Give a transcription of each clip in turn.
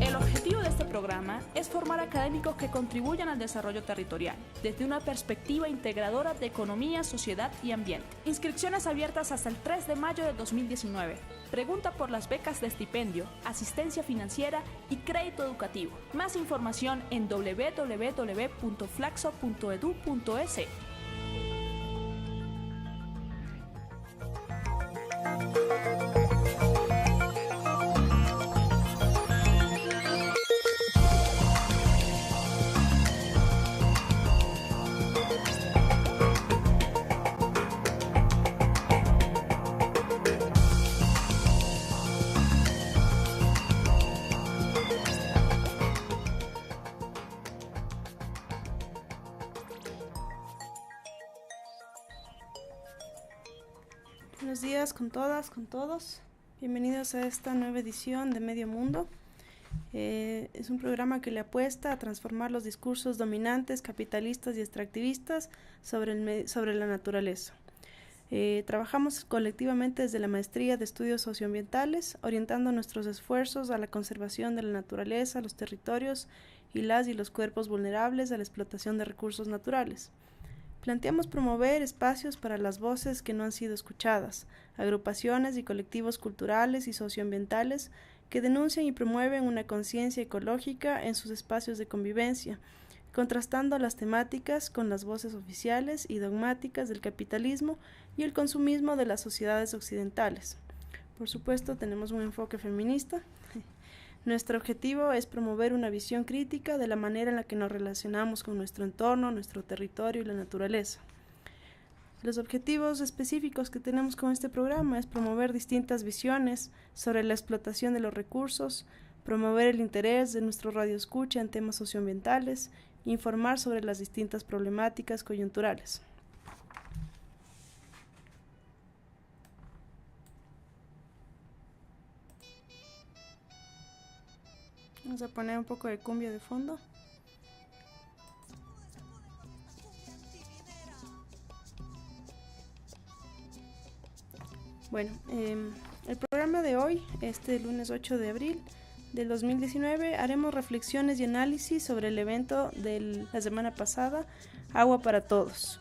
El objetivo de este programa es formar académicos que contribuyan al desarrollo territorial, desde una perspectiva integradora de economía, sociedad y ambiente. Inscripciones abiertas hasta el 3 de mayo de 2019. Pregunta por las becas de estipendio, asistencia financiera y crédito educativo. Más información en www.flaxo.edu.es. Buenos días con todas, con todos. Bienvenidos a esta nueva edición de Medio Mundo. Es un programa que le apuesta a transformar los discursos dominantes, capitalistas y extractivistas sobre la naturaleza. Trabajamos colectivamente desde la Maestría de Estudios Socioambientales, orientando nuestros esfuerzos a la conservación de la naturaleza, los territorios y los cuerpos vulnerables a la explotación de recursos naturales. Planteamos promover espacios para las voces que no han sido escuchadas, agrupaciones y colectivos culturales y socioambientales que denuncian y promueven una conciencia ecológica en sus espacios de convivencia, contrastando las temáticas con las voces oficiales y dogmáticas del capitalismo y el consumismo de las sociedades occidentales. Por supuesto, tenemos un enfoque feminista. Nuestro objetivo es promover una visión crítica de la manera en la que nos relacionamos con nuestro entorno, nuestro territorio y la naturaleza. Los objetivos específicos que tenemos con este programa es promover distintas visiones sobre la explotación de los recursos, promover el interés de nuestro radioescucha en temas socioambientales e informar sobre las distintas problemáticas coyunturales. Vamos a poner un poco de cumbia de fondo. Bueno, el programa de hoy, este lunes 8 de abril del 2019, haremos reflexiones y análisis sobre el evento de la semana pasada, Agua para Todos.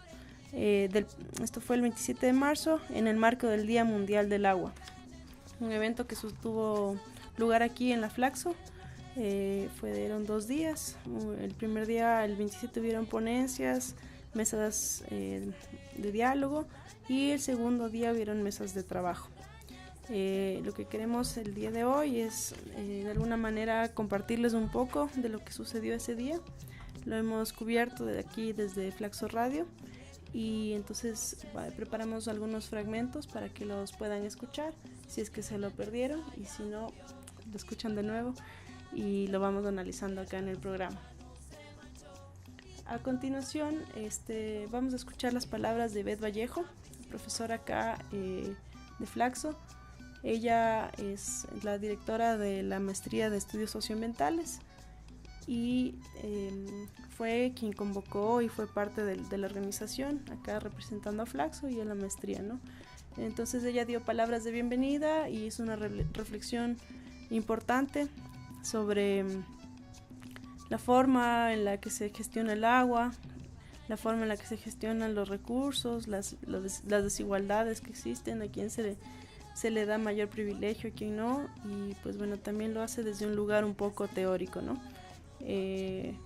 Esto fue el 27 de marzo en el marco del Día Mundial del Agua. Un evento que tuvo lugar aquí en la Flaxo. Fueron 2 días. El primer día, el 27, hubieron ponencias, mesas de diálogo, y el segundo día hubieron mesas de trabajo. Lo que queremos el día de hoy es de alguna manera compartirles un poco de lo que sucedió ese día. Lo hemos cubierto de aquí desde Flaxo Radio, y entonces preparamos algunos fragmentos para que los puedan escuchar si es que se lo perdieron, y si no, lo escuchan de nuevo y lo vamos analizando acá en el programa. A continuación, vamos a escuchar las palabras de Beth Vallejo, profesora acá de Flaxo. Ella es la directora de la Maestría de Estudios Socioambientales y fue quien convocó y fue parte de la organización, acá representando a Flaxo y a la maestría, ¿no? Entonces ella dio palabras de bienvenida y hizo una reflexión importante sobre la forma en la que se gestiona el agua, la forma en la que se gestionan los recursos, las desigualdades que existen, a quién se le da mayor privilegio, a quién no, y pues bueno, también lo hace desde un lugar un poco teórico, ¿no?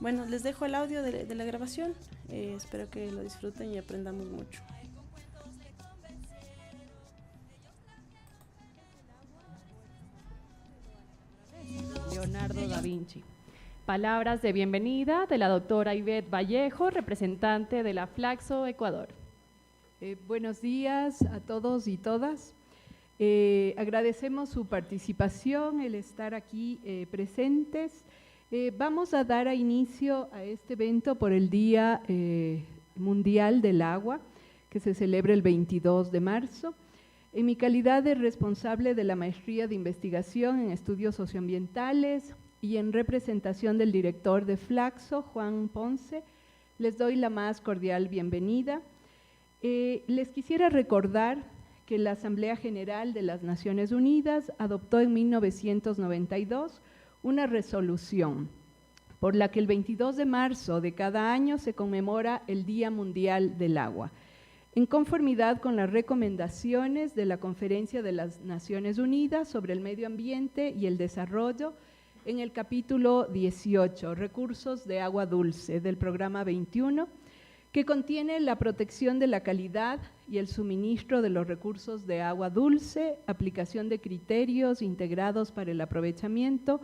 Bueno, les dejo el audio de la grabación. Espero que lo disfruten y aprendamos mucho. Leonardo da Vinci. Palabras de bienvenida de la doctora Ivette Vallejo, representante de la Flaxo Ecuador. Buenos días a todos y todas. Agradecemos su participación, el estar aquí presentes. Vamos a dar inicio a este evento por el Día Mundial del Agua, que se celebra el 22 de marzo. En mi calidad de responsable de la Maestría de Investigación en Estudios Socioambientales y en representación del director de Flaxo, Juan Ponce, les doy la más cordial bienvenida. Les quisiera recordar que la Asamblea General de las Naciones Unidas adoptó en 1992 una resolución por la que el 22 de marzo de cada año se conmemora el Día Mundial del Agua, en conformidad con las recomendaciones de la Conferencia de las Naciones Unidas sobre el Medio Ambiente y el Desarrollo en el capítulo 18, Recursos de Agua Dulce, del programa 21, que contiene la protección de la calidad y el suministro de los recursos de agua dulce, aplicación de criterios integrados para el aprovechamiento,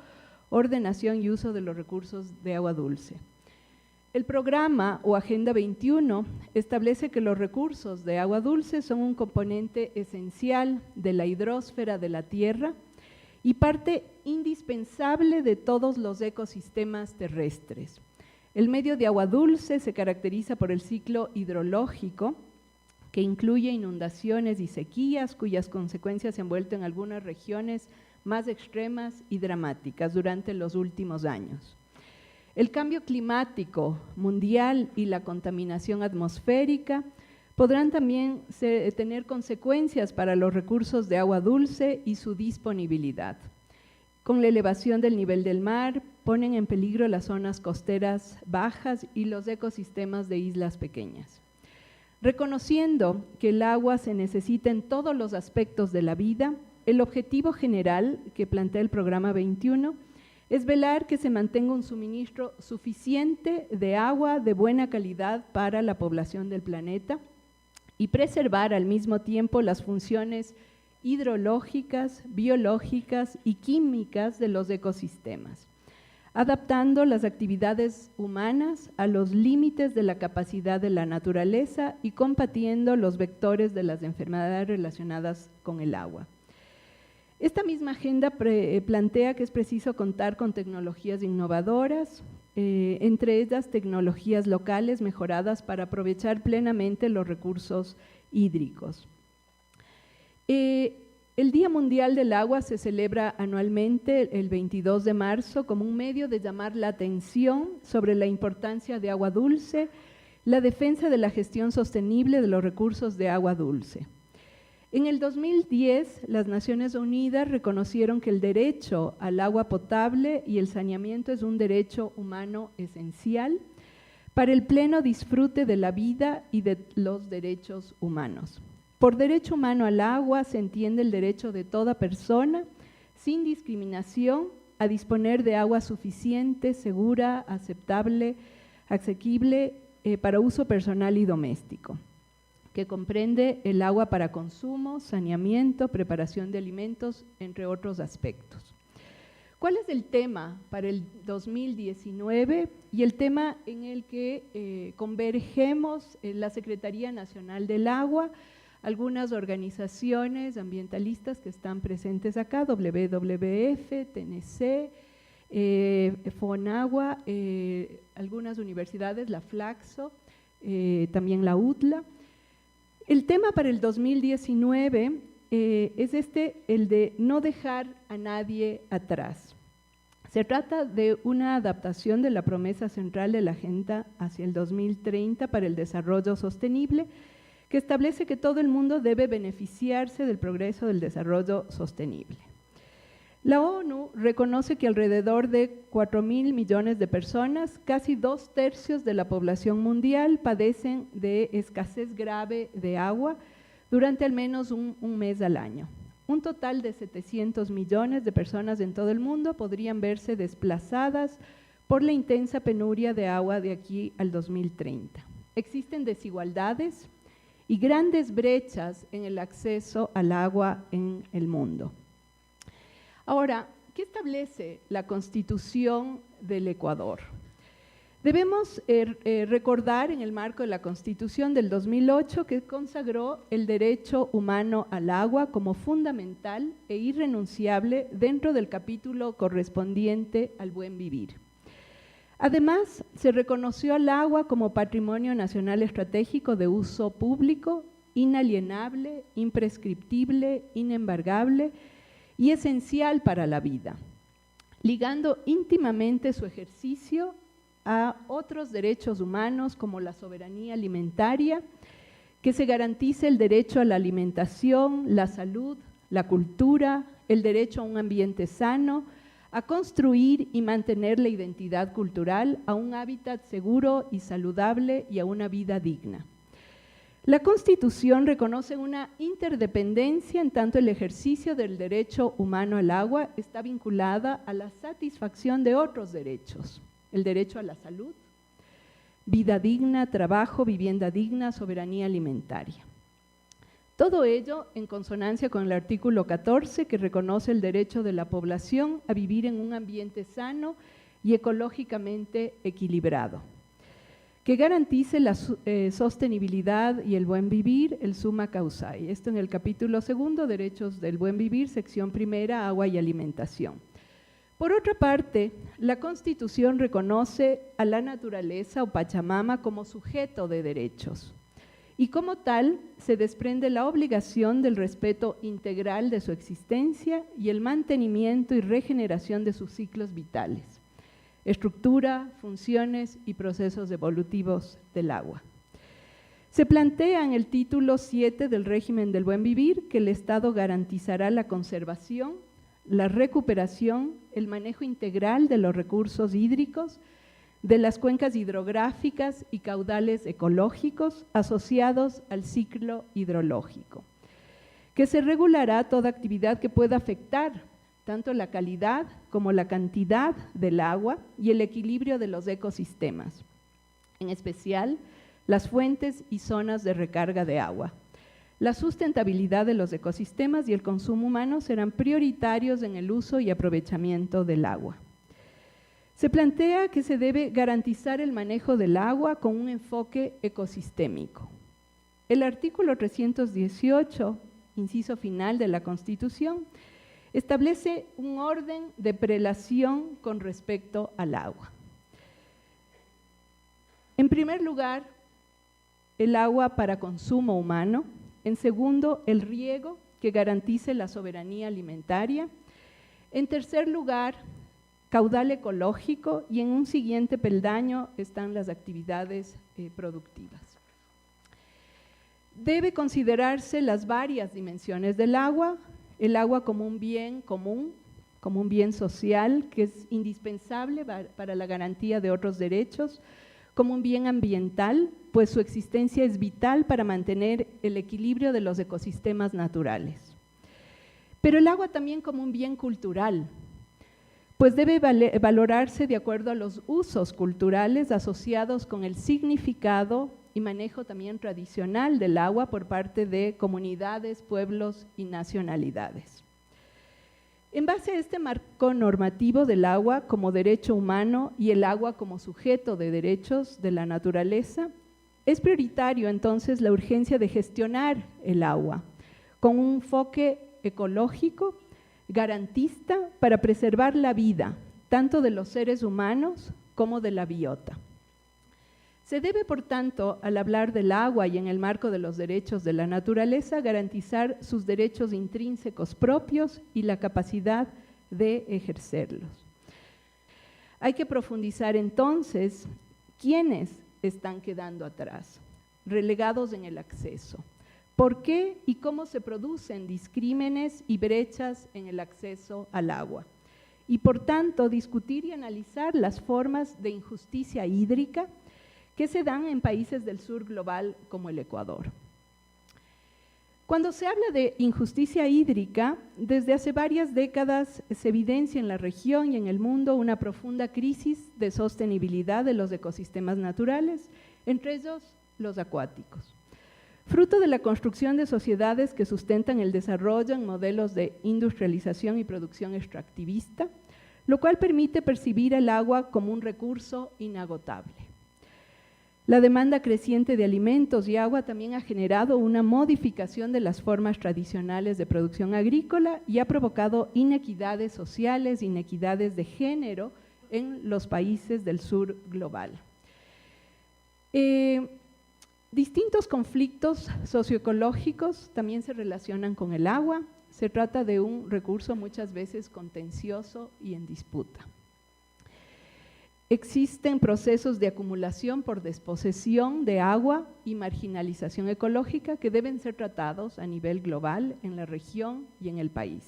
ordenación y uso de los recursos de agua dulce. El programa o Agenda 21 establece que los recursos de agua dulce son un componente esencial de la hidrosfera de la Tierra y parte indispensable de todos los ecosistemas terrestres. El medio de agua dulce se caracteriza por el ciclo hidrológico, que incluye inundaciones y sequías, cuyas consecuencias se han vuelto en algunas regiones más extremas y dramáticas durante los últimos años. El cambio climático mundial y la contaminación atmosférica podrán también tener consecuencias para los recursos de agua dulce y su disponibilidad. Con la elevación del nivel del mar, ponen en peligro las zonas costeras bajas y los ecosistemas de islas pequeñas. Reconociendo que el agua se necesita en todos los aspectos de la vida, el objetivo general que plantea el programa 21 es velar que se mantenga un suministro suficiente de agua de buena calidad para la población del planeta y preservar al mismo tiempo las funciones hidrológicas, biológicas y químicas de los ecosistemas, adaptando las actividades humanas a los límites de la capacidad de la naturaleza y combatiendo los vectores de las enfermedades relacionadas con el agua. Esta misma agenda plantea que es preciso contar con tecnologías innovadoras, entre ellas tecnologías locales mejoradas para aprovechar plenamente los recursos hídricos. El Día Mundial del Agua se celebra anualmente el 22 de marzo como un medio de llamar la atención sobre la importancia de agua dulce, la defensa de la gestión sostenible de los recursos de agua dulce. En el 2010, las Naciones Unidas reconocieron que el derecho al agua potable y el saneamiento es un derecho humano esencial para el pleno disfrute de la vida y de los derechos humanos. Por derecho humano al agua se entiende el derecho de toda persona, sin discriminación, a disponer de agua suficiente, segura, aceptable, asequible para uso personal y doméstico, que comprende el agua para consumo, saneamiento, preparación de alimentos, entre otros aspectos. ¿Cuál es el tema para el 2019 y el tema en el que convergemos en la Secretaría Nacional del Agua, algunas organizaciones ambientalistas que están presentes acá, WWF, TNC, FONAGUA, algunas universidades, la Flaxo, también la UTLA? El tema para el 2019 es el de no dejar a nadie atrás. Se trata de una adaptación de la promesa central de la Agenda hacia el 2030 para el Desarrollo Sostenible, que establece que todo el mundo debe beneficiarse del progreso del desarrollo sostenible. La ONU reconoce que alrededor de 4.000 millones de personas, casi 2/3 de la población mundial, padecen de escasez grave de agua durante al menos un mes al año. Un total de 700 millones de personas en todo el mundo podrían verse desplazadas por la intensa penuria de agua de aquí al 2030. Existen desigualdades y grandes brechas en el acceso al agua en el mundo. Ahora, ¿qué establece la Constitución del Ecuador? Debemos recordar en el marco de la Constitución del 2008 que consagró el derecho humano al agua como fundamental e irrenunciable dentro del capítulo correspondiente al buen vivir. Además, se reconoció al agua como patrimonio nacional estratégico de uso público, inalienable, imprescriptible, inembargable y esencial para la vida, ligando íntimamente su ejercicio a otros derechos humanos como la soberanía alimentaria, que se garantice el derecho a la alimentación, la salud, la cultura, el derecho a un ambiente sano, a construir y mantener la identidad cultural, a un hábitat seguro y saludable y a una vida digna. La Constitución reconoce una interdependencia en tanto el ejercicio del derecho humano al agua está vinculada a la satisfacción de otros derechos. El derecho a la salud, vida digna, trabajo, vivienda digna, soberanía alimentaria. Todo ello en consonancia con el artículo 14 que reconoce el derecho de la población a vivir en un ambiente sano y ecológicamente equilibrado, que garantice la sostenibilidad y el buen vivir, el summa causae. Esto en el capítulo 2, Derechos del Buen Vivir, sección 1, Agua y Alimentación. Por otra parte, la Constitución reconoce a la naturaleza o Pachamama como sujeto de derechos y como tal se desprende la obligación del respeto integral de su existencia y el mantenimiento y regeneración de sus ciclos vitales, estructura, funciones y procesos evolutivos del agua. Se plantea en el título 7 del régimen del buen vivir que el Estado garantizará la conservación, la recuperación, el manejo integral de los recursos hídricos, de las cuencas hidrográficas y caudales ecológicos asociados al ciclo hidrológico, que se regulará toda actividad que pueda afectar tanto la calidad como la cantidad del agua y el equilibrio de los ecosistemas, en especial las fuentes y zonas de recarga de agua. La sustentabilidad de los ecosistemas y el consumo humano serán prioritarios en el uso y aprovechamiento del agua. Se plantea que se debe garantizar el manejo del agua con un enfoque ecosistémico. El artículo 318, inciso final de la Constitución, establece un orden de prelación con respecto al agua. En primer lugar, el agua para consumo humano. En segundo, el riego que garantice la soberanía alimentaria. En tercer lugar, caudal ecológico y en un siguiente peldaño están las actividades productivas. Debe considerarse las varias dimensiones del agua, el agua como un bien común, como un bien social que es indispensable para la garantía de otros derechos, como un bien ambiental, pues su existencia es vital para mantener el equilibrio de los ecosistemas naturales. Pero el agua también como un bien cultural, pues debe valorarse de acuerdo a los usos culturales asociados con el significado y manejo también tradicional del agua por parte de comunidades, pueblos y nacionalidades. En base a este marco normativo del agua como derecho humano y el agua como sujeto de derechos de la naturaleza, es prioritario entonces la urgencia de gestionar el agua con un enfoque ecológico, garantista para preservar la vida, tanto de los seres humanos como de la biota. Se debe, por tanto, al hablar del agua y en el marco de los derechos de la naturaleza, garantizar sus derechos intrínsecos propios y la capacidad de ejercerlos. Hay que profundizar entonces quiénes están quedando atrás, relegados en el acceso. ¿Por qué y cómo se producen discrímenes y brechas en el acceso al agua? Y por tanto, discutir y analizar las formas de injusticia hídrica que se dan en países del sur global como el Ecuador. Cuando se habla de injusticia hídrica, desde hace varias décadas se evidencia en la región y en el mundo una profunda crisis de sostenibilidad de los ecosistemas naturales, entre ellos los acuáticos. Fruto de la construcción de sociedades que sustentan el desarrollo en modelos de industrialización y producción extractivista, lo cual permite percibir el agua como un recurso inagotable. La demanda creciente de alimentos y agua también ha generado una modificación de las formas tradicionales de producción agrícola y ha provocado inequidades sociales, inequidades de género en los países del sur global. Distintos conflictos socioecológicos también se relacionan con el agua. Se trata de un recurso muchas veces contencioso y en disputa. Existen procesos de acumulación por desposesión de agua y marginalización ecológica que deben ser tratados a nivel global en la región y en el país.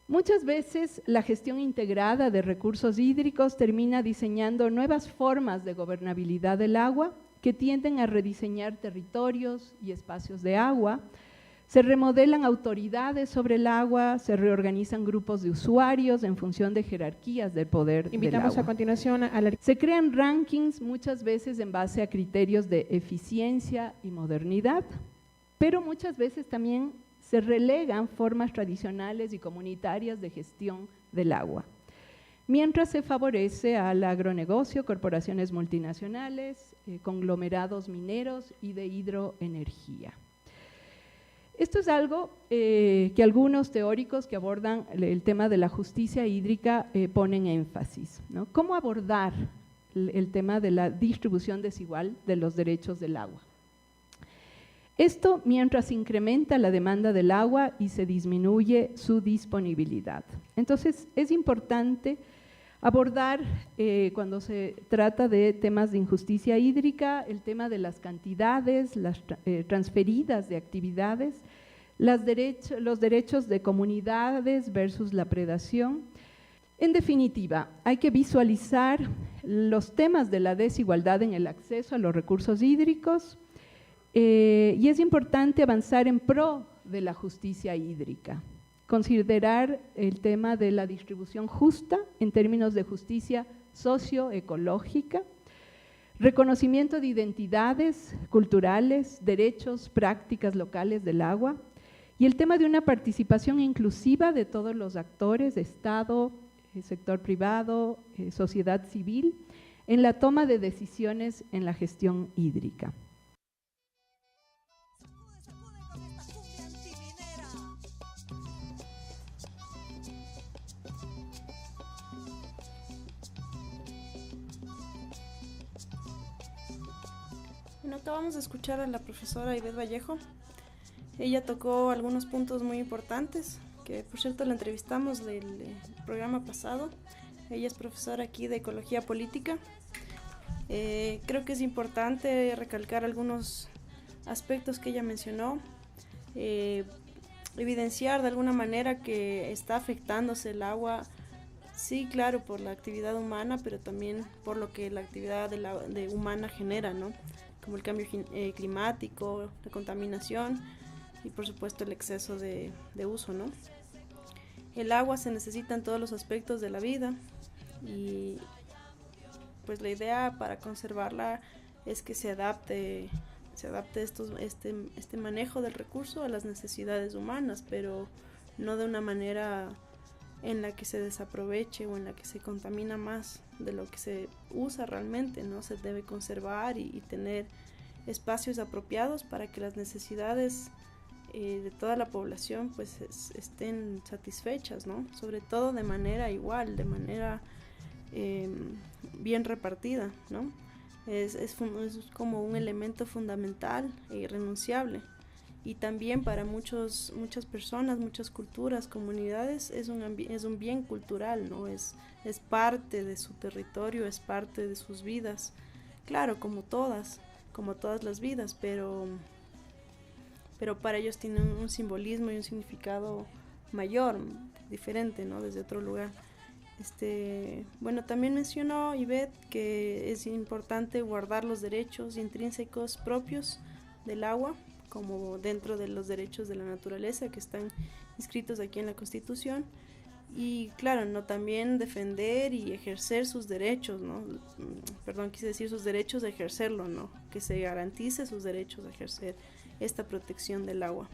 Muchas veces la gestión integrada de recursos hídricos termina diseñando nuevas formas de gobernabilidad del agua que tienden a rediseñar territorios y espacios de agua. Se remodelan autoridades sobre el agua, se reorganizan grupos de usuarios en función de jerarquías del poder Invitamos del agua. a continuación a la... Se crean rankings muchas veces en base a criterios de eficiencia y modernidad, pero muchas veces también se relegan formas tradicionales y comunitarias de gestión del agua, mientras se favorece al agronegocio, corporaciones multinacionales, conglomerados mineros y de hidroenergía. Esto es algo que algunos teóricos que abordan el tema de la justicia hídrica ponen énfasis, ¿no? ¿Cómo abordar el tema de la distribución desigual de los derechos del agua? Esto mientras incrementa la demanda del agua y se disminuye su disponibilidad. Entonces, es importante abordar, cuando se trata de temas de injusticia hídrica, el tema de las cantidades, las transferidas de actividades, los derechos de comunidades versus la predación. En definitiva, hay que visualizar los temas de la desigualdad en el acceso a los recursos hídricos y es importante avanzar en pro de la justicia hídrica. Considerar el tema de la distribución justa en términos de justicia socioecológica, reconocimiento de identidades culturales, derechos, prácticas locales del agua y el tema de una participación inclusiva de todos los actores, Estado, sector privado, sociedad civil, en la toma de decisiones en la gestión hídrica. Bueno, acabamos de escuchar a la profesora Ivette Vallejo. Ella tocó algunos puntos muy importantes, que por cierto la entrevistamos del programa pasado. Ella es profesora aquí de Ecología Política. Creo que es importante recalcar algunos aspectos que ella mencionó, evidenciar de alguna manera que está afectándose el agua, sí, claro, por la actividad humana, pero también por lo que la actividad humana genera, ¿no? Como el cambio climático, la contaminación y por supuesto el exceso de uso, ¿no? El agua se necesita en todos los aspectos de la vida y pues la idea para conservarla es que se adapte este manejo del recurso a las necesidades humanas, pero no de una manera en la que se desaproveche o en la que se contamina más de lo que se usa realmente, ¿no? Se debe conservar y tener espacios apropiados para que las necesidades de toda la población pues estén satisfechas, ¿no? Sobre todo de manera igual, de manera bien repartida, ¿no? Es como un elemento fundamental e irrenunciable. Y también para muchas personas, muchas culturas, comunidades, es un bien cultural, ¿no? Es parte de su territorio, es parte de sus vidas. Claro, como todas las vidas, pero para ellos tiene un simbolismo y un significado mayor, diferente, ¿no? Desde otro lugar. Bueno, también mencionó Ivette que es importante guardar los derechos intrínsecos propios del agua, como dentro de los derechos de la naturaleza que están inscritos aquí en la Constitución. Y claro, ¿no? También defender y ejercer sus derechos, ¿no? Perdón, quise decir sus derechos de ejercerlo, ¿no? Que se garantice sus derechos de ejercer esta protección del agua.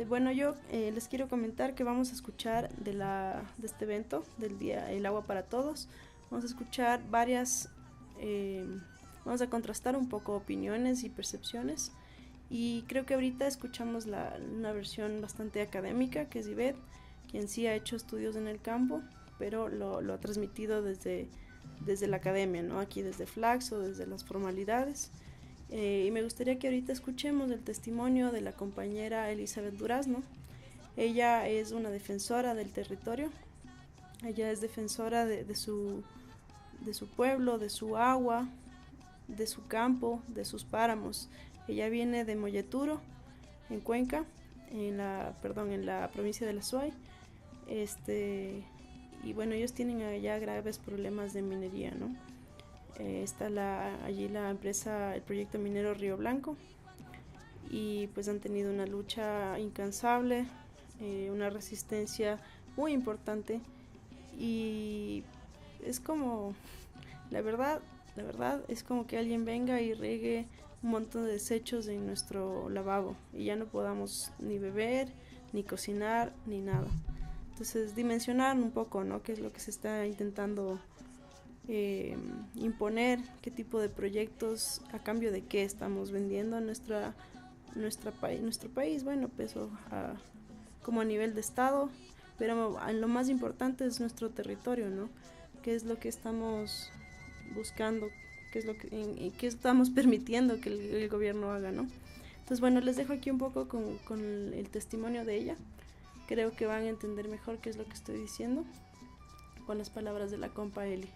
Bueno, yo les quiero comentar que vamos a escuchar de este evento, del Día El Agua para Todos. Vamos a escuchar vamos a contrastar un poco opiniones y percepciones. Y creo que ahorita escuchamos una versión bastante académica, que es Ivette, quien sí ha hecho estudios en el campo, pero lo ha transmitido desde la academia, ¿no? Aquí desde Flaxo, desde las formalidades. Y me gustaría que ahorita escuchemos el testimonio de la compañera Elizabeth Durazno. Ella es una defensora del territorio, ella es defensora de su pueblo, de su agua, de su campo, de sus páramos. Ella viene de Molleturo, en Cuenca, en la provincia de la Suay. Y bueno, ellos tienen allá graves problemas de minería, ¿no? Está allí la empresa, el proyecto minero Río Blanco, y pues han tenido una lucha incansable, una resistencia muy importante, y es como, la verdad es como que alguien venga y riegue un montón de desechos en nuestro lavabo y ya no podamos ni beber, ni cocinar, ni nada. Entonces, dimensionar un poco, ¿no? Qué es lo que se está intentando imponer, qué tipo de proyectos, a cambio de qué estamos vendiendo nuestro país, bueno, pues como a nivel de Estado, pero lo más importante es nuestro territorio, ¿no? ¿Qué es lo que estamos buscando? ¿Qué estamos permitiendo que el gobierno haga, ¿no? Entonces, bueno, les dejo aquí un poco con el testimonio de ella. Creo que van a entender mejor qué es lo que estoy diciendo con las palabras de la compa Eli.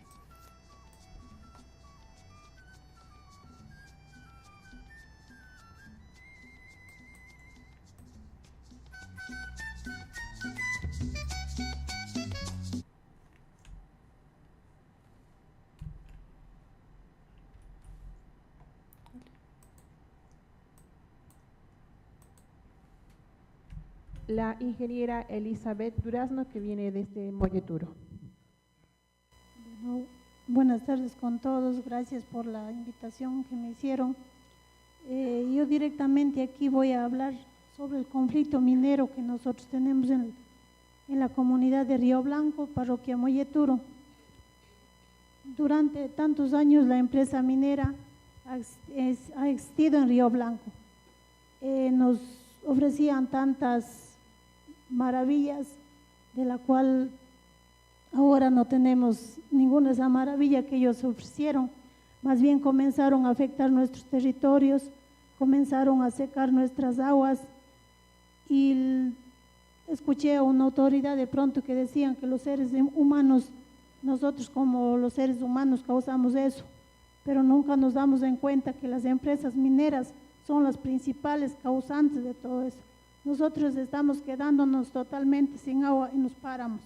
La ingeniera Elizabeth Durazno, que viene desde Molleturo. Bueno, buenas tardes con todos, gracias por la invitación que me hicieron. Yo directamente aquí voy a hablar sobre el conflicto minero que nosotros tenemos en la comunidad de Río Blanco, parroquia Molleturo. Durante tantos años la empresa minera ha existido en Río Blanco. Nos ofrecían tantas maravillas, de la cual ahora no tenemos ninguna de esa maravilla que ellos ofrecieron. Más bien comenzaron a afectar nuestros territorios, comenzaron a secar nuestras aguas, y escuché a una autoridad de pronto que decían que los seres humanos, nosotros como los seres humanos causamos eso, pero nunca nos damos en cuenta que las empresas mineras son las principales causantes de todo eso. Nosotros estamos quedándonos totalmente sin agua en los páramos,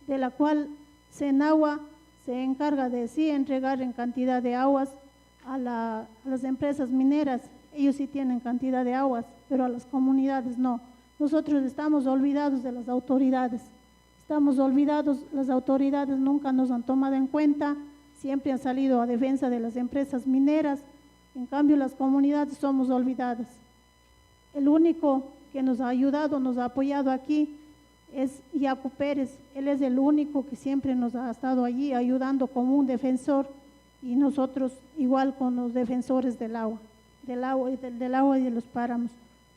de la cual Senagua se encarga de sí entregar en cantidad de aguas a las empresas mineras. Ellos sí tienen cantidad de aguas, pero a las comunidades no. Nosotros estamos olvidados de las autoridades, estamos olvidados, las autoridades nunca nos han tomado en cuenta, siempre han salido a defensa de las empresas mineras, en cambio las comunidades somos olvidadas. El único que nos ha ayudado, nos ha apoyado aquí es Yacu Pérez. Él es el único que siempre nos ha estado allí ayudando como un defensor, y nosotros igual con los defensores del agua y de los páramos.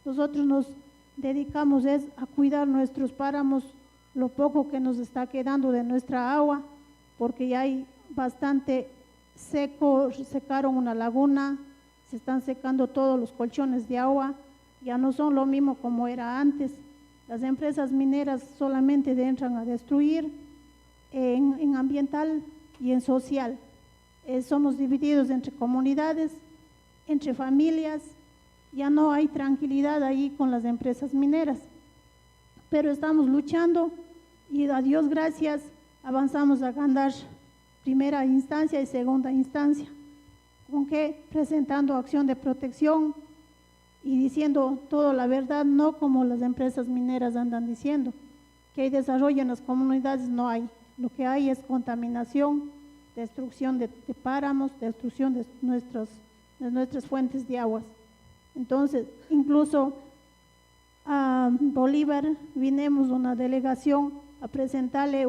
Nosotros nos dedicamos a cuidar nuestros páramos, lo poco que nos está quedando de nuestra agua, porque ya hay bastante seco, secaron una laguna, se están secando todos los colchones de agua, ya no son lo mismo como era antes. Las empresas mineras solamente entran a destruir en ambiental y en social. Somos divididos entre comunidades, entre familias, ya no hay tranquilidad ahí con las empresas mineras, pero estamos luchando y a Dios gracias avanzamos a ganar primera instancia y segunda instancia. ¿Con qué? Presentando acción de protección y diciendo toda la verdad, no como las empresas mineras andan diciendo, que hay desarrollo en las comunidades, no hay. Lo que hay es contaminación, destrucción de páramos, destrucción de nuestras fuentes de aguas. Entonces, incluso a Bolívar vinimos una delegación a presentarle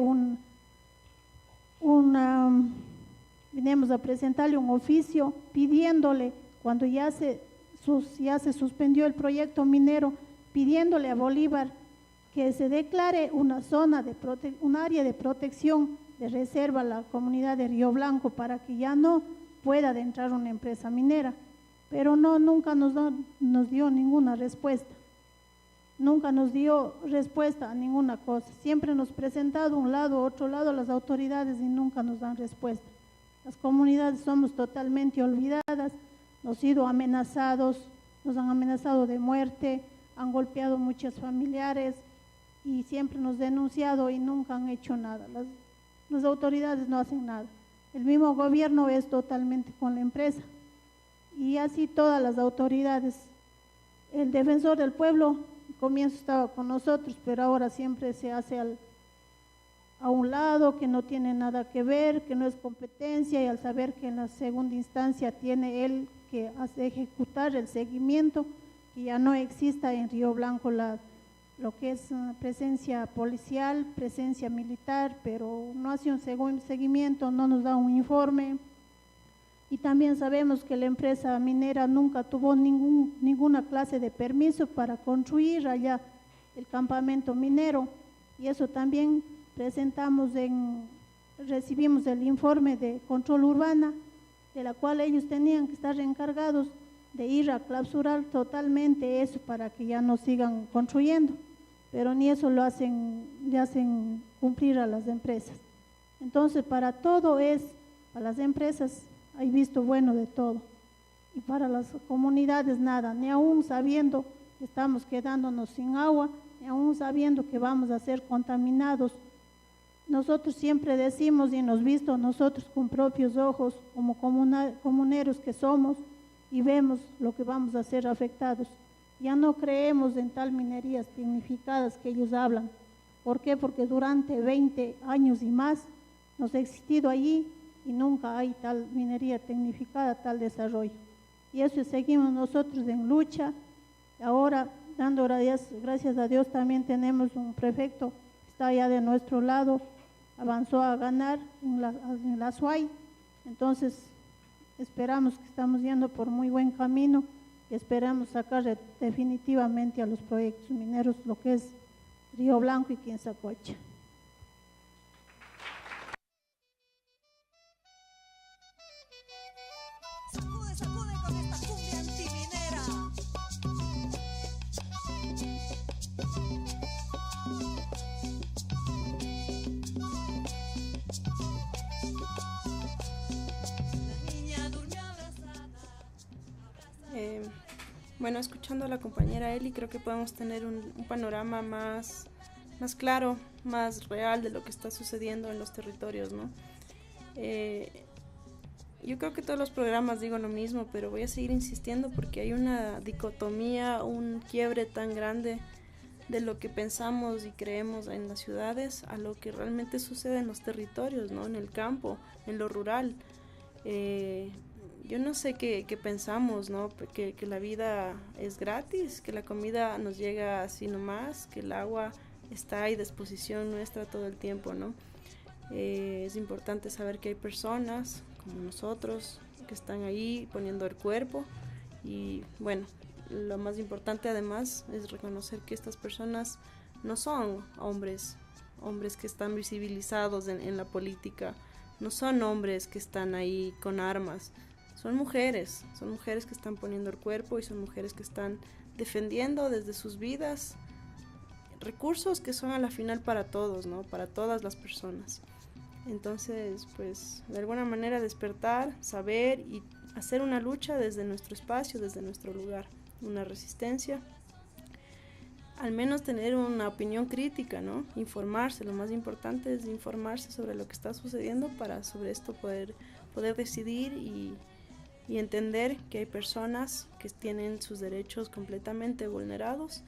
vinimos a presentarle un oficio pidiéndole, cuando ya se suspendió el proyecto minero, pidiéndole a Bolívar que se declare una zona un área de protección de reserva a la comunidad de Río Blanco para que ya no pueda adentrar una empresa minera. Pero no, nunca nos dio ninguna respuesta. Nunca nos dio respuesta a ninguna cosa. Siempre nos presentado un lado, otro lado las autoridades y nunca nos dan respuesta. Las comunidades somos totalmente olvidadas, nos han sido amenazados, nos han amenazado de muerte, han golpeado muchos familiares y siempre nos han denunciado y nunca han hecho nada. Las autoridades no hacen nada. El mismo gobierno es totalmente con la empresa y así todas las autoridades. El defensor del pueblo al comienzo estaba con nosotros, pero ahora siempre se hace a un lado, que no tiene nada que ver, que no es competencia, y al saber que en la segunda instancia tiene él que ejecutar el seguimiento, que ya no exista en Río Blanco lo que es presencia policial, presencia militar, pero no hace un seguimiento, no nos da un informe. Y también sabemos que la empresa minera nunca tuvo ninguna clase de permiso para construir allá el campamento minero, y eso también recibimos el informe de control urbana, de la cual ellos tenían que estar encargados de ir a clausurar totalmente eso para que ya no sigan construyendo, pero ni eso le hacen cumplir a las empresas. Entonces, para las empresas hay visto bueno de todo, y para las comunidades nada, ni aún sabiendo que estamos quedándonos sin agua, ni aún sabiendo que vamos a ser contaminados. Nosotros siempre decimos y hemos visto nosotros con propios ojos, como comuneros que somos, y vemos lo que vamos a ser afectados. Ya no creemos en tal minerías tecnificadas que ellos hablan. ¿Por qué? Porque durante 20 años y más nos ha existido allí y nunca hay tal minería tecnificada, tal desarrollo. Y eso seguimos nosotros en lucha. Ahora, dando gracias a Dios, también tenemos un prefecto que está allá de nuestro lado, avanzó a ganar en la SUAY. Entonces, esperamos que estamos yendo por muy buen camino y esperamos sacar definitivamente a los proyectos mineros, lo que es Río Blanco y Quinzacocha. Sacude, sacude con esta cumbia antiminera. La niña durmió abrazada. Bueno, escuchando a la compañera Eli, creo que podemos tener un panorama más claro, más real de lo que está sucediendo en los territorios, ¿no? Yo creo que todos los programas digo lo mismo, pero voy a seguir insistiendo porque hay una dicotomía, un quiebre tan grande de lo que pensamos y creemos en las ciudades a lo que realmente sucede en los territorios, ¿no? En el campo, en lo rural. Yo no sé qué pensamos, ¿no? Que la vida es gratis, que la comida nos llega así nomás, que el agua está a disposición nuestra todo el tiempo, ¿no? Es importante saber que hay personas como nosotros que están ahí poniendo el cuerpo, y bueno, lo más importante además es reconocer que estas personas no son hombres que están visibilizados en la política, no son hombres que están ahí con armas, son mujeres que están poniendo el cuerpo, y son mujeres que están defendiendo desde sus vidas recursos que son a la final para todos, ¿no? Para todas las personas. Entonces, pues, de alguna manera despertar, saber y hacer una lucha desde nuestro espacio, desde nuestro lugar, una resistencia. Al menos tener una opinión crítica, ¿no? Informarse, lo más importante es informarse sobre lo que está sucediendo para sobre esto poder decidir y y entender que hay personas que tienen sus derechos completamente vulnerados,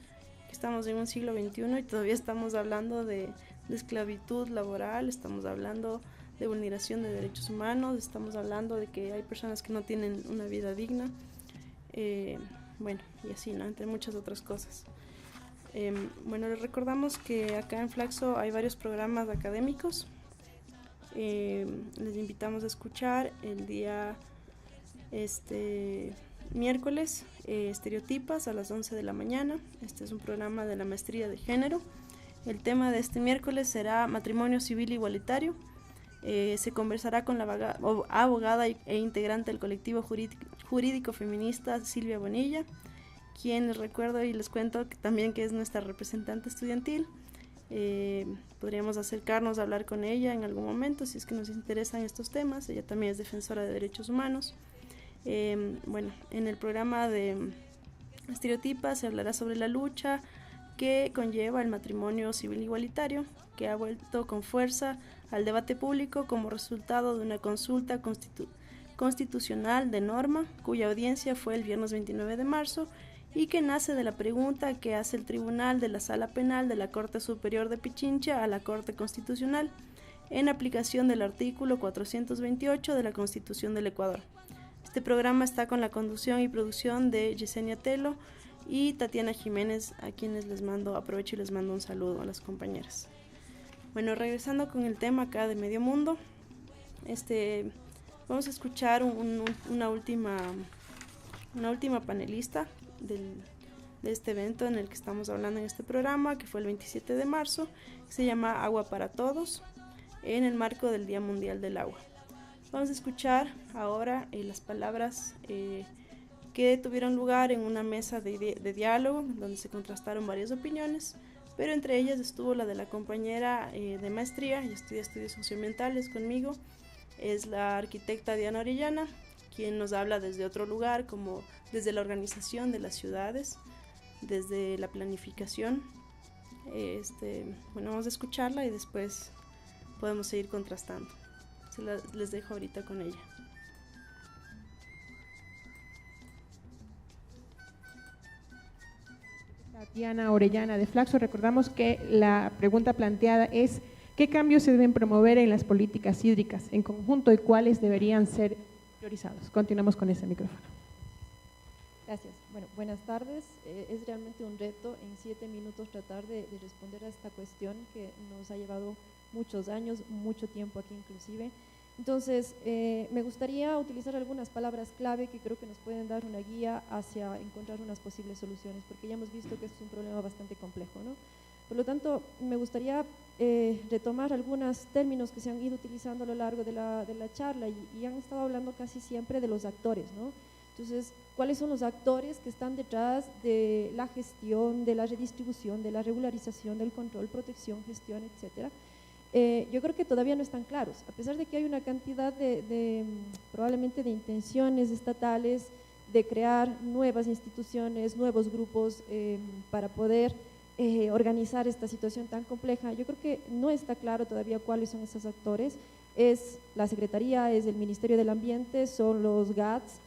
que estamos en un siglo XXI y todavía estamos hablando de esclavitud laboral, estamos hablando de vulneración de derechos humanos, estamos hablando de que hay personas que no tienen una vida digna, bueno, y así, ¿no? Entre muchas otras cosas. Bueno, les recordamos que acá en Flaxo hay varios programas académicos. Les invitamos a escuchar el día miércoles Estereotipas a las 11 de la mañana. Este es un programa de la maestría de género. El tema de este miércoles será matrimonio civil igualitario. Se conversará con la abogada e integrante del colectivo jurídico feminista Silvia Bonilla, quien les recuerdo y les cuento que también que es nuestra representante estudiantil. Podríamos acercarnos a hablar con ella en algún momento si es que nos interesan estos temas. Ella también es defensora de derechos humanos. Bueno, en el programa de Estereotipas se hablará sobre la lucha que conlleva el matrimonio civil igualitario, que ha vuelto con fuerza al debate público como resultado de una consulta constitucional de norma, cuya audiencia fue el viernes 29 de marzo, y que nace de la pregunta que hace el Tribunal de la Sala Penal de la Corte Superior de Pichincha a la Corte Constitucional, en aplicación del artículo 428 de la Constitución del Ecuador. Este programa está con la conducción y producción de Yesenia Telo y Tatiana Jiménez, a quienes aprovecho y les mando un saludo a las compañeras. Bueno, regresando con el tema acá de Medio Mundo, vamos a escuchar una última panelista de este evento en el que estamos hablando en este programa, que fue el 27 de marzo, que se llama Agua para Todos, en el marco del Día Mundial del Agua. Vamos a escuchar ahora las palabras que tuvieron lugar en una mesa de diálogo, donde se contrastaron varias opiniones, pero entre ellas estuvo la de la compañera de maestría y estudia estudios socioambientales conmigo, es la arquitecta Diana Orellana, quien nos habla desde otro lugar, como desde la organización de las ciudades, desde la planificación. Bueno, vamos a escucharla y después podemos seguir contrastando. Les dejo ahorita con ella. Tatiana Orellana de Flaxo. Recordamos que la pregunta planteada es ¿qué cambios se deben promover en las políticas hídricas en conjunto y cuáles deberían ser priorizados? Continuamos con ese micrófono. Gracias. Bueno, buenas tardes. Es realmente un reto en 7 minutos tratar de responder a esta cuestión que nos ha llevado muchos años, mucho tiempo aquí inclusive. Entonces, me gustaría utilizar algunas palabras clave que creo que nos pueden dar una guía hacia encontrar unas posibles soluciones, porque ya hemos visto que es un problema bastante complejo, ¿no? Por lo tanto, me gustaría retomar algunos términos que se han ido utilizando a lo largo de la charla y han estado hablando casi siempre de los actores, ¿no? Entonces, ¿cuáles son los actores que están detrás de la gestión, de la redistribución, de la regularización, del control, protección, gestión, etcétera? Yo creo que todavía no están claros, a pesar de que hay una cantidad probablemente de intenciones estatales de crear nuevas instituciones, nuevos grupos para poder organizar esta situación tan compleja. Yo creo que no está claro todavía cuáles son esos actores. Es la Secretaría, es el Ministerio del Ambiente, son los GATS,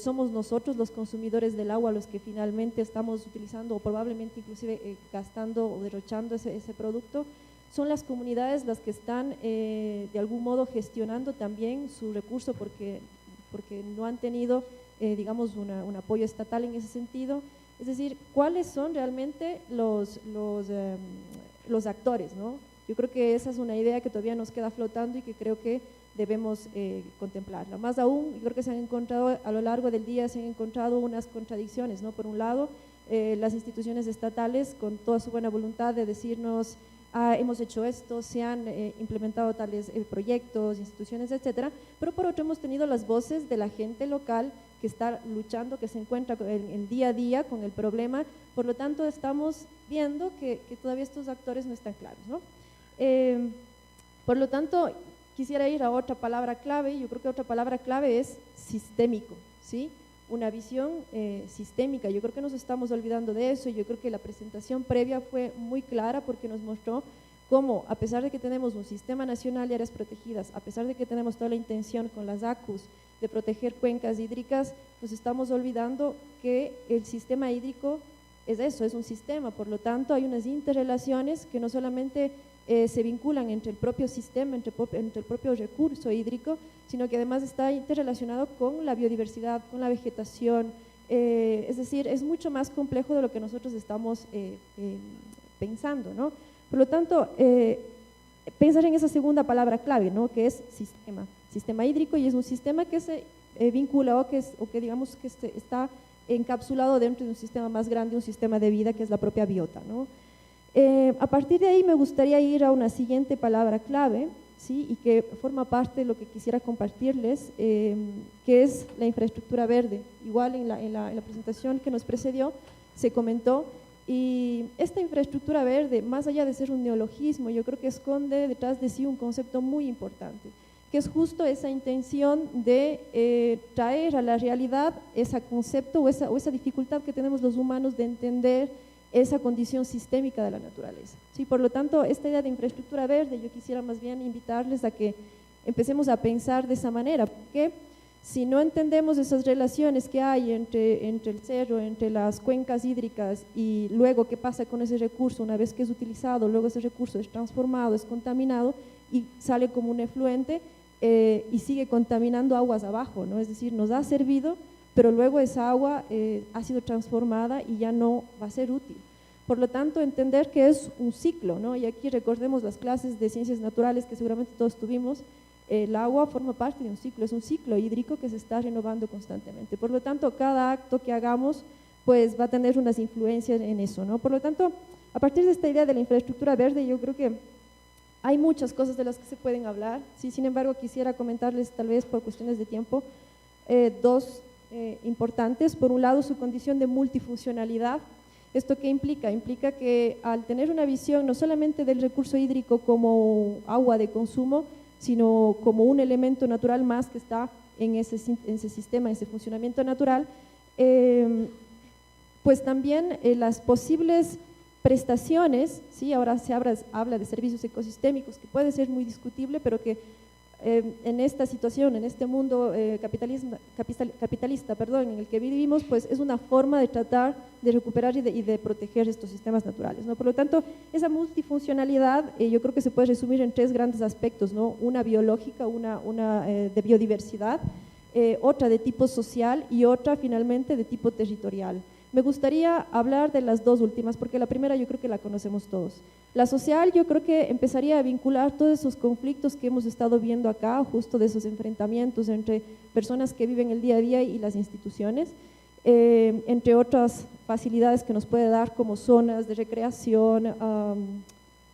somos nosotros los consumidores del agua los que finalmente estamos utilizando o probablemente inclusive gastando o derrochando ese producto. Son las comunidades las que están de algún modo gestionando también su recurso porque no han tenido, digamos, un apoyo estatal en ese sentido. Es decir, ¿cuáles son realmente los actores, ¿no? Yo creo que esa es una idea que todavía nos queda flotando y que creo que debemos contemplarla. Más aún, yo creo que se han encontrado a lo largo del día, se han encontrado unas contradicciones, ¿no? Por un lado, las instituciones estatales con toda su buena voluntad de decirnos hemos hecho esto, se han implementado tales proyectos, instituciones, etcétera, pero por otro hemos tenido las voces de la gente local que está luchando, que se encuentra en día a día con el problema, por lo tanto estamos viendo que todavía estos actores no están claros, ¿no? Por lo tanto, quisiera ir a otra palabra clave, y yo creo que otra palabra clave es sistémico, ¿sí? Una visión sistémica. Yo creo que nos estamos olvidando de eso. Yo creo que la presentación previa fue muy clara porque nos mostró cómo, a pesar de que tenemos un sistema nacional de áreas protegidas, a pesar de que tenemos toda la intención con las ACUS de proteger cuencas hídricas, nos estamos olvidando que el sistema hídrico es eso, es un sistema, por lo tanto hay unas interrelaciones que no solamente se vinculan entre el propio sistema, entre el propio recurso hídrico, sino que además está interrelacionado con la biodiversidad, con la vegetación, es decir, es mucho más complejo de lo que nosotros estamos pensando, ¿no? Por lo tanto, pensar en esa segunda palabra clave, ¿no? Que es sistema hídrico, y es un sistema que se vincula o que digamos que está encapsulado dentro de un sistema más grande, un sistema de vida que es la propia biota, ¿no? A partir de ahí me gustaría ir a una siguiente palabra clave, ¿sí? Y que forma parte de lo que quisiera compartirles, que es la infraestructura verde. Igual en la presentación que nos precedió se comentó, y esta infraestructura verde, más allá de ser un neologismo, yo creo que esconde detrás de sí un concepto muy importante, que es justo esa intención de traer a la realidad ese concepto o esa dificultad que tenemos los humanos de entender esa condición sistémica de la naturaleza. ¿Sí? Por lo tanto, esta idea de infraestructura verde, yo quisiera más bien invitarles a que empecemos a pensar de esa manera, porque si no entendemos esas relaciones que hay entre el cerro, entre las cuencas hídricas, y luego qué pasa con ese recurso una vez que es utilizado, luego ese recurso es transformado, es contaminado y sale como un efluente y sigue contaminando aguas abajo, ¿no? Es decir, nos ha servido, pero luego esa agua ha sido transformada y ya no va a ser útil. Por lo tanto, entender que es un ciclo, ¿no? Y aquí recordemos las clases de ciencias naturales que seguramente todos tuvimos. El agua forma parte de un ciclo, es un ciclo hídrico que se está renovando constantemente. Por lo tanto, cada acto que hagamos pues va a tener unas influencias en eso, ¿no? Por lo tanto, a partir de esta idea de la infraestructura verde, yo creo que hay muchas cosas de las que se pueden hablar. Sí, sin embargo, quisiera comentarles, tal vez por cuestiones de tiempo, dos importantes. Por un lado, su condición de multifuncionalidad. ¿Esto qué implica? Implica que al tener una visión no solamente del recurso hídrico como agua de consumo, sino como un elemento natural más que está en ese sistema, en ese funcionamiento natural, pues también las posibles prestaciones, ¿sí? Ahora se habla de servicios ecosistémicos, que puede ser muy discutible, pero que en esta situación, en este mundo capitalista, en el que vivimos, pues es una forma de tratar de recuperar y de proteger estos sistemas naturales, ¿no? Por lo tanto, esa multifuncionalidad yo creo que se puede resumir en tres grandes aspectos, ¿no? Una biológica, una de biodiversidad, otra de tipo social y otra finalmente de tipo territorial. Me gustaría hablar de las dos últimas, porque la primera yo creo que la conocemos todos. La social, yo creo que empezaría a vincular todos esos conflictos que hemos estado viendo acá, justo de esos enfrentamientos entre personas que viven el día a día y las instituciones, entre otras facilidades que nos puede dar como zonas de recreación,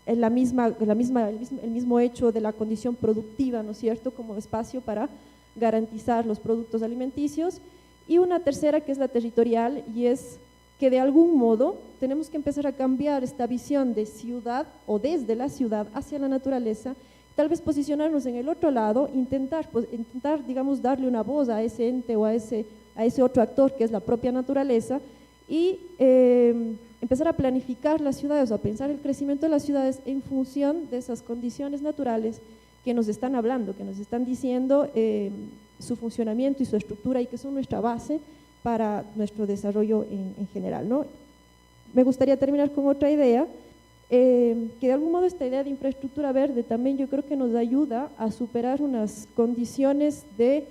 el mismo hecho de la condición productiva, ¿no es cierto?, como espacio para garantizar los productos alimenticios. Y una tercera, que es la territorial, y es que de algún modo tenemos que empezar a cambiar esta visión de ciudad o desde la ciudad hacia la naturaleza, tal vez posicionarnos en el otro lado, intentar digamos, darle una voz a ese ente o a ese otro actor que es la propia naturaleza, y empezar a planificar las ciudades o a pensar el crecimiento de las ciudades en función de esas condiciones naturales que nos están hablando, que nos están diciendo su funcionamiento y su estructura, y que son nuestra base para nuestro desarrollo en general, ¿no? Me gustaría terminar con otra idea, que de algún modo esta idea de infraestructura verde también yo creo que nos ayuda a superar unas condiciones de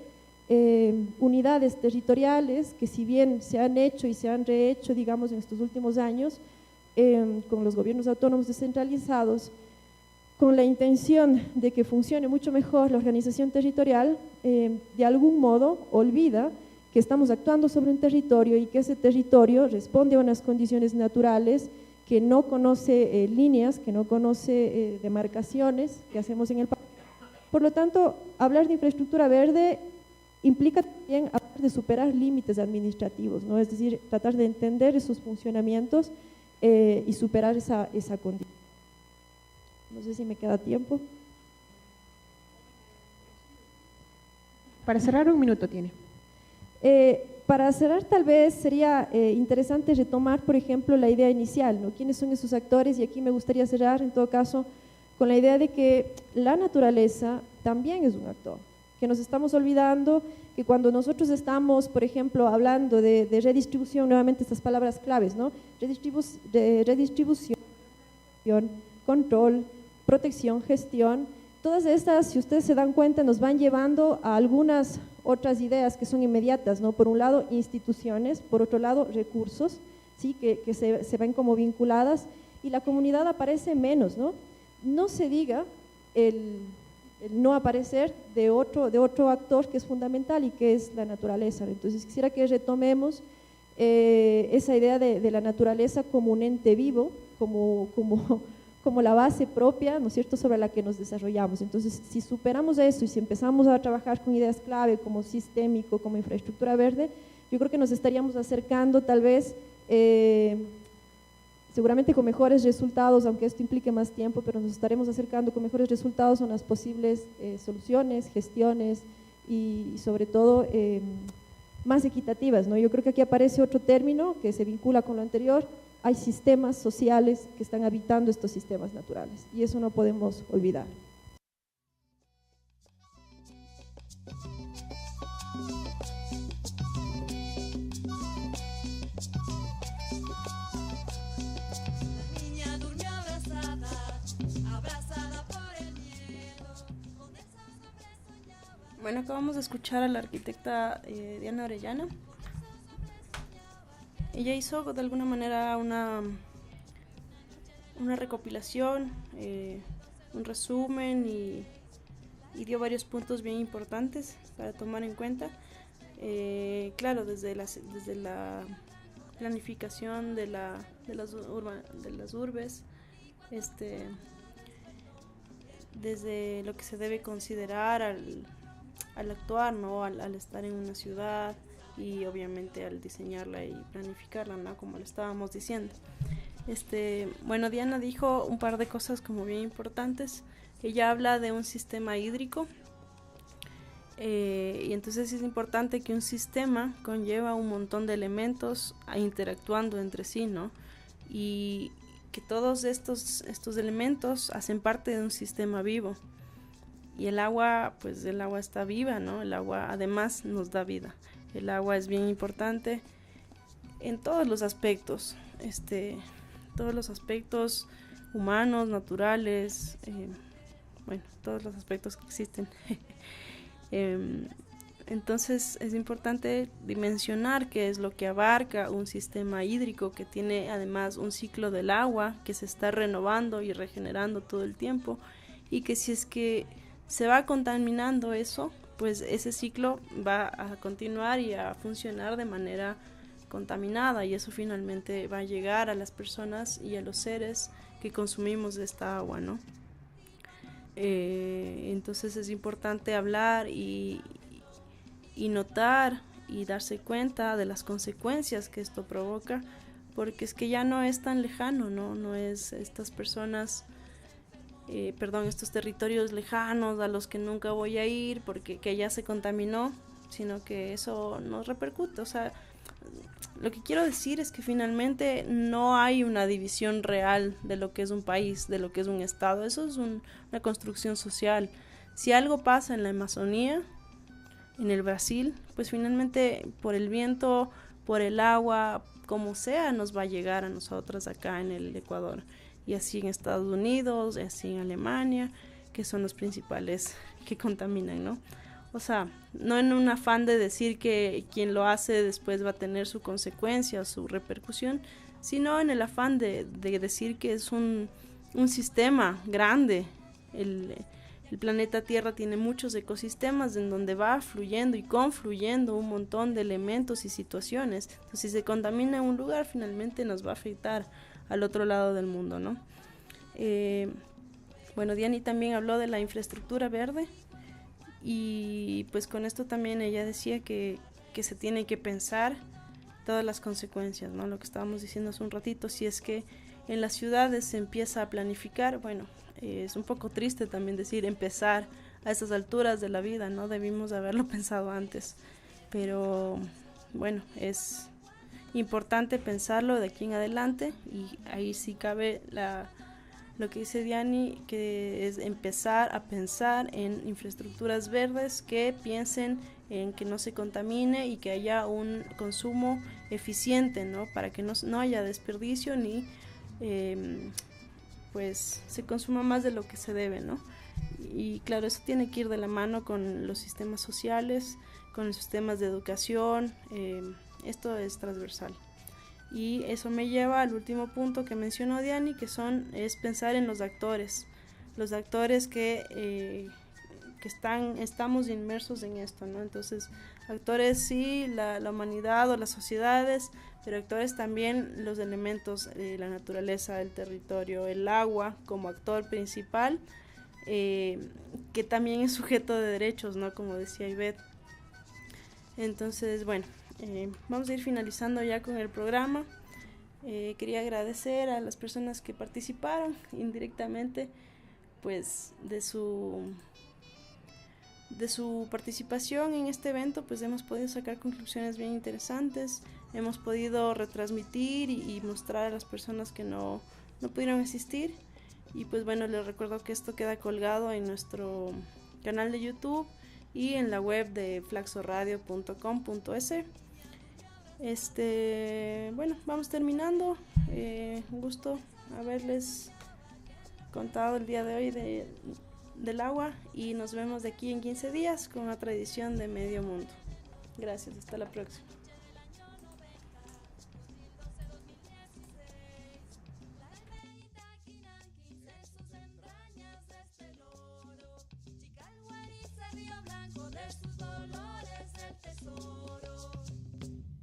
unidades territoriales que, si bien se han hecho y se han rehecho, digamos, en estos últimos años, con los gobiernos autónomos descentralizados, con la intención de que funcione mucho mejor la organización territorial, de algún modo olvida que estamos actuando sobre un territorio y que ese territorio responde a unas condiciones naturales, que no conoce líneas, que no conoce demarcaciones que hacemos en el país. Por lo tanto, hablar de infraestructura verde implica también hablar de superar límites administrativos, ¿no? Es decir, tratar de entender esos funcionamientos y superar esa condición. No sé si me queda tiempo. Para cerrar, 1 minuto tiene. Para cerrar, tal vez sería interesante retomar, por ejemplo, la idea inicial, ¿no? ¿Quiénes son esos actores? Y aquí me gustaría cerrar, en todo caso, con la idea de que la naturaleza también es un actor, que nos estamos olvidando que cuando nosotros estamos, por ejemplo, hablando de redistribución, nuevamente estas palabras claves, ¿no? Redistribución, control, protección, gestión, todas estas, si ustedes se dan cuenta, nos van llevando a algunas otras ideas que son inmediatas, ¿no? Por un lado, instituciones, por otro lado, recursos, ¿sí? que se ven como vinculadas, y la comunidad aparece menos, ¿no? No se diga el no aparecer de otro actor que es fundamental y que es la naturaleza. Entonces quisiera que retomemos esa idea de la naturaleza como un ente vivo, como la base propia, ¿no es cierto?, sobre la que nos desarrollamos. Entonces, si superamos eso y si empezamos a trabajar con ideas clave como sistémico, como infraestructura verde, yo creo que nos estaríamos acercando tal vez seguramente con mejores resultados, aunque esto implique más tiempo, pero nos estaremos acercando con mejores resultados a las posibles soluciones, gestiones y sobre todo más equitativas, ¿no? Yo creo que aquí aparece otro término que se vincula con lo anterior: hay sistemas sociales que están habitando estos sistemas naturales y eso no podemos olvidar. Bueno, acabamos de escuchar a la arquitecta Diana Orellana. Ella hizo de alguna manera una recopilación, un resumen y dio varios puntos bien importantes para tomar en cuenta. Claro, desde la planificación de las urbes, desde lo que se debe considerar al actuar, ¿no? Al estar en una ciudad y obviamente al diseñarla y planificarla, ¿no? Como lo estábamos diciendo. Bueno, Diana dijo un par de cosas como bien importantes. Ella habla de un sistema hídrico y entonces es importante que un sistema conlleva un montón de elementos interactuando entre sí, ¿no? Y que todos estos elementos hacen parte de un sistema vivo. Y el agua, pues el agua está viva, ¿no? El agua además nos da vida. El agua es bien importante en todos los aspectos, todos los aspectos humanos, naturales, bueno, todos los aspectos que existen. Entonces es importante dimensionar qué es lo que abarca un sistema hídrico que tiene además un ciclo del agua que se está renovando y regenerando todo el tiempo, y que si es que se va contaminando eso, pues ese ciclo va a continuar y a funcionar de manera contaminada, y eso finalmente va a llegar a las personas y a los seres que consumimos de esta agua, ¿no? Entonces es importante hablar y notar y darse cuenta de las consecuencias que esto provoca, porque es que ya no es tan lejano, no es estas personas, estos territorios lejanos a los que nunca voy a ir porque que ya se contaminó, sino que eso nos repercute. O sea, lo que quiero decir es que finalmente no hay una división real de lo que es un país, de lo que es un estado. Eso es una construcción social. Si algo pasa en la Amazonía, en el Brasil, pues finalmente por el viento, por el agua, como sea, nos va a llegar a nosotros acá en el Ecuador. Y así en Estados Unidos, y así en Alemania, que son los principales que contaminan, ¿no? O sea, no en un afán de decir que quien lo hace después va a tener su consecuencia o su repercusión, sino en el afán de decir que es un sistema grande. El planeta Tierra tiene muchos ecosistemas en donde va fluyendo y confluyendo un montón de elementos y situaciones. Entonces, si se contamina en un lugar, finalmente nos va a afectar al otro lado del mundo, ¿no? Bueno, Diani también habló de la infraestructura verde, y pues con esto también ella decía que se tiene que pensar todas las consecuencias, ¿no? Lo que estábamos diciendo hace un ratito, si es que en las ciudades se empieza a planificar, bueno, es un poco triste también decir empezar a estas alturas de la vida, ¿no? Debimos haberlo pensado antes, pero bueno, es importante pensarlo de aquí en adelante, y ahí sí cabe lo que dice Diani, que es empezar a pensar en infraestructuras verdes que piensen en que no se contamine y que haya un consumo eficiente, ¿no? Para que no haya desperdicio ni pues se consuma más de lo que se debe, ¿no? Y claro, eso tiene que ir de la mano con los sistemas sociales, con los sistemas de educación, esto es transversal. Y eso me lleva al último punto que mencionó Diani, que es pensar en los actores que estamos inmersos en esto, ¿no? Entonces, actores sí, la humanidad o las sociedades, pero actores también los elementos, la naturaleza, el territorio, el agua como actor principal, que también es sujeto de derechos, ¿no? Como decía Ivette. Entonces, bueno, vamos a ir finalizando ya con el programa. Quería agradecer a las personas que participaron indirectamente, pues de su participación en este evento, pues hemos podido sacar conclusiones bien interesantes, hemos podido retransmitir y mostrar a las personas que no pudieron asistir. Y pues bueno, les recuerdo que esto queda colgado en nuestro canal de YouTube y en la web de flaxoradio.com.es. Bueno, vamos terminando. Un gusto haberles contado el día de hoy del agua, y nos vemos de aquí en 15 días con otra edición de Medio Mundo. Gracias, hasta la próxima.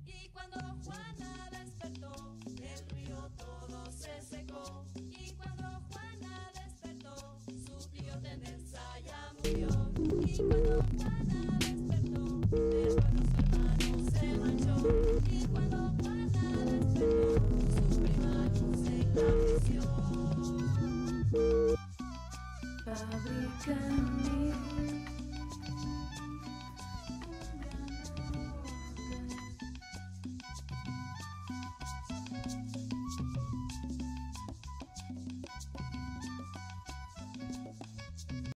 Y cuando Juana despertó, el río todo se secó. Y cuando Juana despertó, su tío Tenenza ya murió. Y cuando Juana despertó, el bueno su hermano se marchó. Y cuando Juana despertó, su prima se encareció. Fabrican